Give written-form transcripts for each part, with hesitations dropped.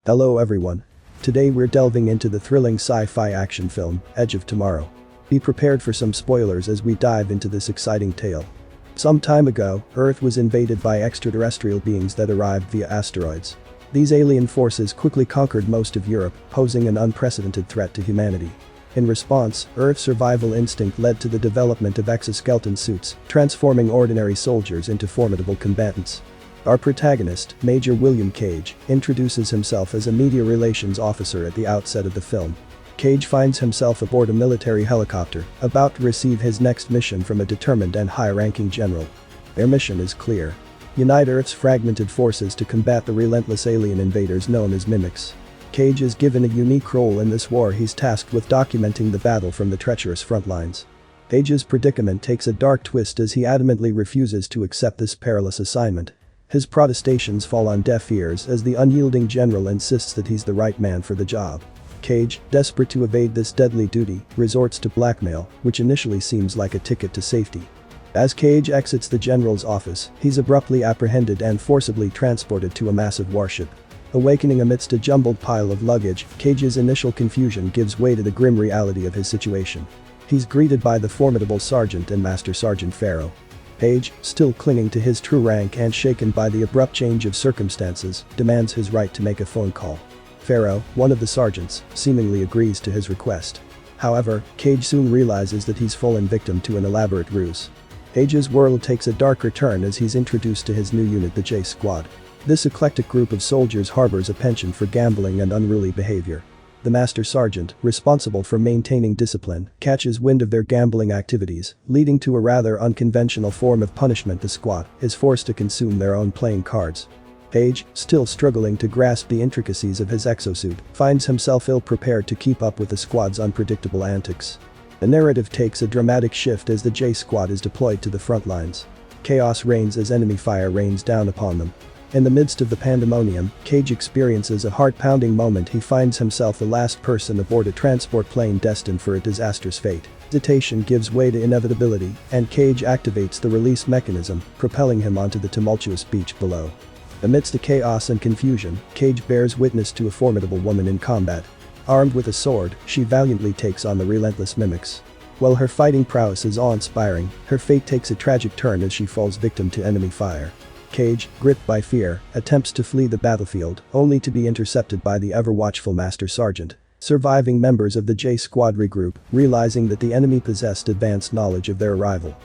Hello everyone. Today we're delving into the thrilling sci-fi action film, Edge of Tomorrow. Be prepared for some spoilers as we dive into this exciting tale. Some time ago, Earth was invaded by extraterrestrial beings that arrived via asteroids. These alien forces quickly conquered most of Europe, posing an unprecedented threat to humanity. In response, Earth's survival instinct led to the development of exoskeleton suits, transforming ordinary soldiers into formidable combatants. Our protagonist, Major William Cage, introduces himself as a media relations officer at the outset of the film. Cage finds himself aboard a military helicopter, about to receive his next mission from a determined and high-ranking general. Their mission is clear: unite Earth's fragmented forces to combat the relentless alien invaders known as mimics. Cage is given a unique role in this war. He's tasked with documenting the battle from the treacherous front lines. Cage's predicament takes a dark twist as he adamantly refuses to accept this perilous assignment. His protestations fall on deaf ears as the unyielding general insists that he's the right man for the job. Cage, desperate to evade this deadly duty, resorts to blackmail, which initially seems like a ticket to safety. As Cage exits the general's office, he's abruptly apprehended and forcibly transported to a massive warship. Awakening amidst a jumbled pile of luggage, Cage's initial confusion gives way to the grim reality of his situation. He's greeted by the formidable Sergeant and Master Sergeant Farrow. Cage, still clinging to his true rank and shaken by the abrupt change of circumstances, demands his right to make a phone call. Farrow, one of the sergeants, seemingly agrees to his request. However, Cage soon realizes that he's fallen victim to an elaborate ruse. Cage's world takes a darker turn as he's introduced to his new unit, the J Squad. This eclectic group of soldiers harbors a penchant for gambling and unruly behavior. The Master Sergeant, responsible for maintaining discipline, catches wind of their gambling activities, leading to a rather unconventional form of punishment. The squad is forced to consume their own playing cards. Cage, still struggling to grasp the intricacies of his exosuit, finds himself ill-prepared to keep up with the squad's unpredictable antics. The narrative takes a dramatic shift as the J Squad is deployed to the front lines. Chaos reigns as enemy fire rains down upon them. In the midst of the pandemonium, Cage experiences a heart-pounding moment. He finds himself the last person aboard a transport plane destined for a disastrous fate. Hesitation gives way to inevitability, and Cage activates the release mechanism, propelling him onto the tumultuous beach below. Amidst the chaos and confusion, Cage bears witness to a formidable woman in combat. Armed with a sword, she valiantly takes on the relentless mimics. While her fighting prowess is awe-inspiring, her fate takes a tragic turn as she falls victim to enemy fire. Cage, gripped by fear, attempts to flee the battlefield, only to be intercepted by the ever-watchful Master Sergeant. Surviving members of the J Squad regroup, realizing that the enemy possessed advanced knowledge of their arrival.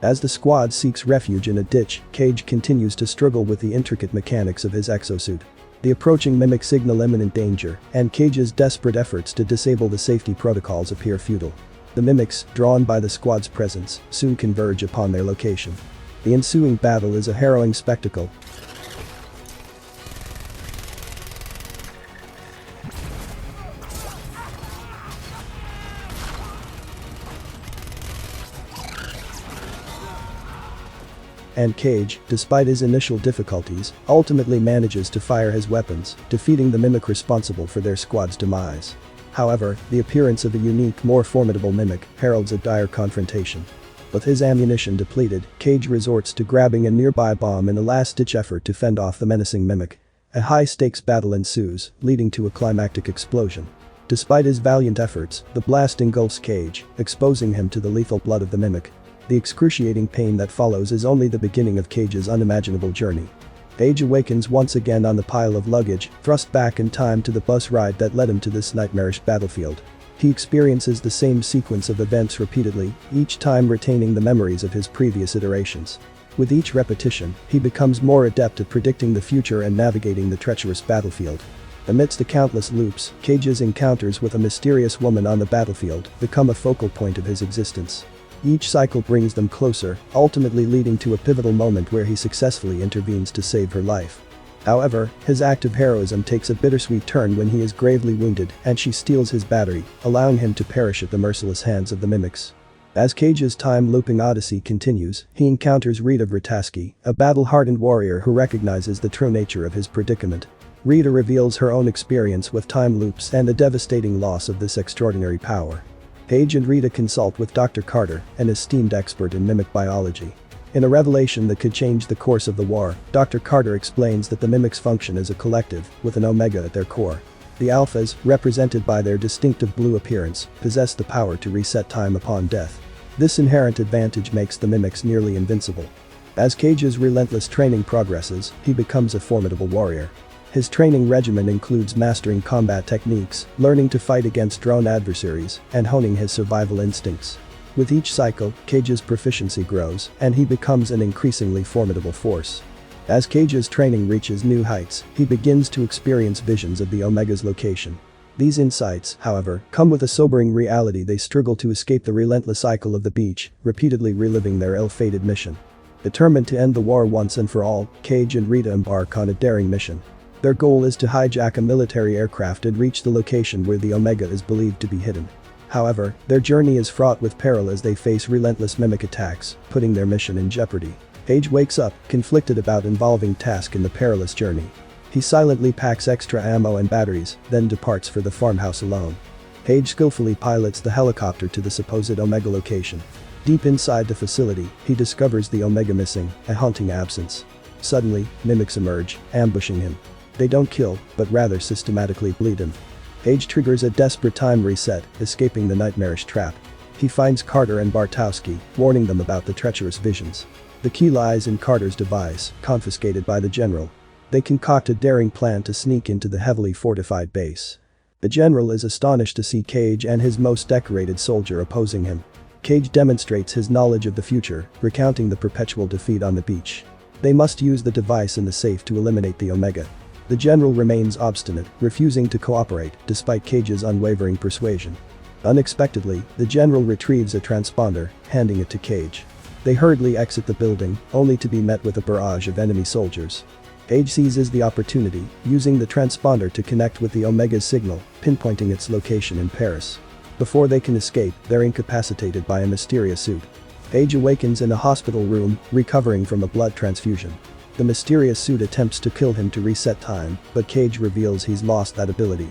As the squad seeks refuge in a ditch, Cage continues to struggle with the intricate mechanics of his exosuit. The approaching mimics signal imminent danger, and Cage's desperate efforts to disable the safety protocols appear futile. The mimics, drawn by the squad's presence, soon converge upon their location. The ensuing battle is a harrowing spectacle. And Cage, despite his initial difficulties, ultimately manages to fire his weapons, defeating the mimic responsible for their squad's demise. However, the appearance of a unique, more formidable mimic heralds a dire confrontation. With his ammunition depleted, Cage resorts to grabbing a nearby bomb in a last-ditch effort to fend off the menacing mimic. A high-stakes battle ensues, leading to a climactic explosion. Despite his valiant efforts, the blast engulfs Cage, exposing him to the lethal blood of the mimic. The excruciating pain that follows is only the beginning of Cage's unimaginable journey. Cage awakens once again on the pile of luggage, thrust back in time to the bus ride that led him to this nightmarish battlefield. He experiences the same sequence of events repeatedly, each time retaining the memories of his previous iterations. With each repetition, he becomes more adept at predicting the future and navigating the treacherous battlefield. Amidst the countless loops, Cage's encounters with a mysterious woman on the battlefield become a focal point of his existence. Each cycle brings them closer, ultimately leading to a pivotal moment where he successfully intervenes to save her life. However, his act of heroism takes a bittersweet turn when he is gravely wounded and she steals his battery, allowing him to perish at the merciless hands of the mimics. As Cage's time-looping odyssey continues, he encounters Rita Vrataski, a battle-hardened warrior who recognizes the true nature of his predicament. Rita reveals her own experience with time loops and the devastating loss of this extraordinary power. Cage and Rita consult with Dr. Carter, an esteemed expert in mimic biology. In a revelation that could change the course of the war, Dr. Carter explains that the mimics function as a collective, with an Omega at their core. The Alphas, represented by their distinctive blue appearance, possess the power to reset time upon death. This inherent advantage makes the mimics nearly invincible. As Cage's relentless training progresses, he becomes a formidable warrior. His training regimen includes mastering combat techniques, learning to fight against drone adversaries, and honing his survival instincts. With each cycle, Cage's proficiency grows, and he becomes an increasingly formidable force. As Cage's training reaches new heights, he begins to experience visions of the Omega's location. These insights, however, come with a sobering reality: they struggle to escape the relentless cycle of the beach, repeatedly reliving their ill-fated mission. Determined to end the war once and for all, Cage and Rita embark on a daring mission. Their goal is to hijack a military aircraft and reach the location where the Omega is believed to be hidden. However, their journey is fraught with peril as they face relentless mimic attacks, putting their mission in jeopardy. Cage wakes up, conflicted about involving task in the perilous journey. He silently packs extra ammo and batteries, then departs for the farmhouse alone. Cage skillfully pilots the helicopter to the supposed Omega location. Deep inside the facility, he discovers the Omega missing, a haunting absence. Suddenly, mimics emerge, ambushing him. They don't kill, but rather systematically bleed him. Cage triggers a desperate time reset, escaping the nightmarish trap. He finds Carter and Vrataski, warning them about the treacherous visions. The key lies in Carter's device, confiscated by the general. They concoct a daring plan to sneak into the heavily fortified base. The general is astonished to see Cage and his most decorated soldier opposing him. Cage demonstrates his knowledge of the future, recounting the perpetual defeat on the beach. They must use the device in the safe to eliminate the Omega. The general remains obstinate, refusing to cooperate, despite Cage's unwavering persuasion. Unexpectedly, the general retrieves a transponder, handing it to Cage. They hurriedly exit the building, only to be met with a barrage of enemy soldiers. Cage seizes the opportunity, using the transponder to connect with the Omega's signal, pinpointing its location in Paris. Before they can escape, they're incapacitated by a mysterious suit. Cage awakens in a hospital room, recovering from a blood transfusion. The mysterious suit attempts to kill him to reset time, but Cage reveals he's lost that ability.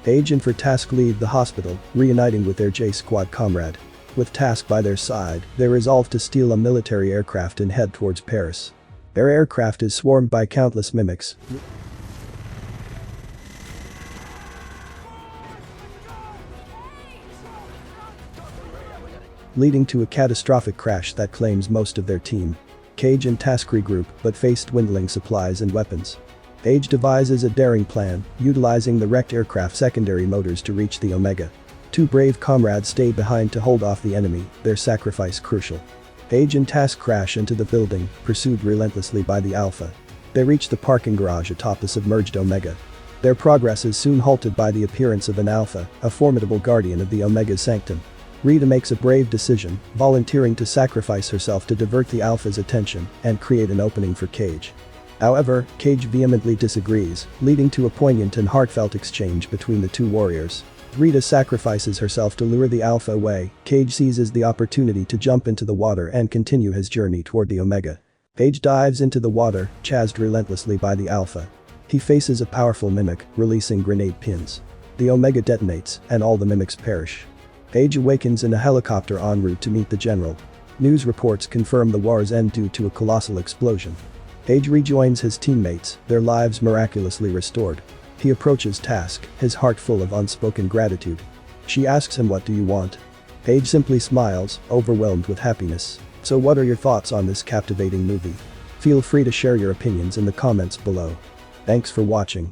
Cage and Vrataski leave the hospital, reuniting with their J-Squad comrade. With Task by their side, they resolve to steal a military aircraft and head towards Paris. Their aircraft is swarmed by countless mimics, leading to a catastrophic crash that claims most of their team. Cage and Task regroup, but face dwindling supplies and weapons. Cage devises a daring plan, utilizing the wrecked aircraft's secondary motors to reach the Omega. Two brave comrades stay behind to hold off the enemy, their sacrifice crucial. Cage and Task crash into the building, pursued relentlessly by the Alpha. They reach the parking garage atop the submerged Omega. Their progress is soon halted by the appearance of an Alpha, a formidable guardian of the Omega's sanctum. Rita makes a brave decision, volunteering to sacrifice herself to divert the Alpha's attention and create an opening for Cage. However, Cage vehemently disagrees, leading to a poignant and heartfelt exchange between the two warriors. Rita sacrifices herself to lure the Alpha away. Cage seizes the opportunity to jump into the water and continue his journey toward the Omega. Cage dives into the water, chased relentlessly by the Alpha. He faces a powerful mimic, releasing grenade pins. The Omega detonates, and all the mimics perish. Cage awakens in a helicopter en route to meet the general. News reports confirm the war's end due to a colossal explosion. Cage rejoins his teammates, their lives miraculously restored. He approaches Task, his heart full of unspoken gratitude. She asks him, "What do you want?" Cage simply smiles, overwhelmed with happiness. So what are your thoughts on this captivating movie? Feel free to share your opinions in the comments below. Thanks for watching.